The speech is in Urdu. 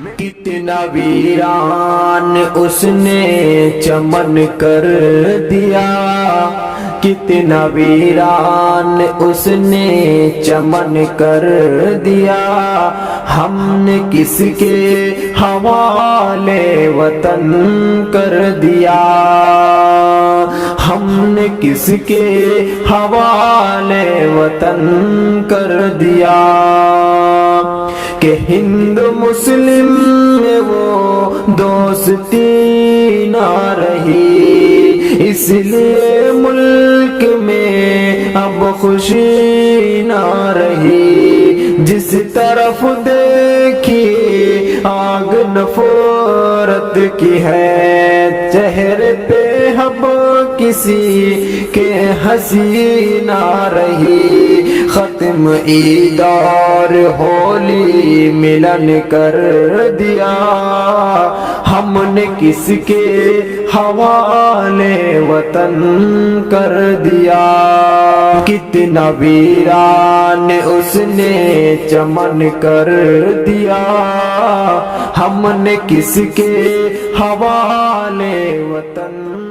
کتنا ویران اس نے چمن کر دیا، کتنا ویران اس نے چمن کر دیا، ہم نے کس کے حوالے وطن کر دیا، ہم نے کس کے حوالے وطن کر دیا، کہ ہند مسلم میں وہ دوستی نہ رہی، اس لیے ملک میں اب خوشی نہ رہی، جس طرف دیکھی آگ نفرت کی ہے، چہرے پہ اب کسی کے ہنسی نہ رہی، ختم عید اور ہولی ملن کر دیا، ہم نے کس کے حوالے وطن کر دیا، کتنا ویران اس نے چمن کر دیا، ہم نے کس کے حوالے وطن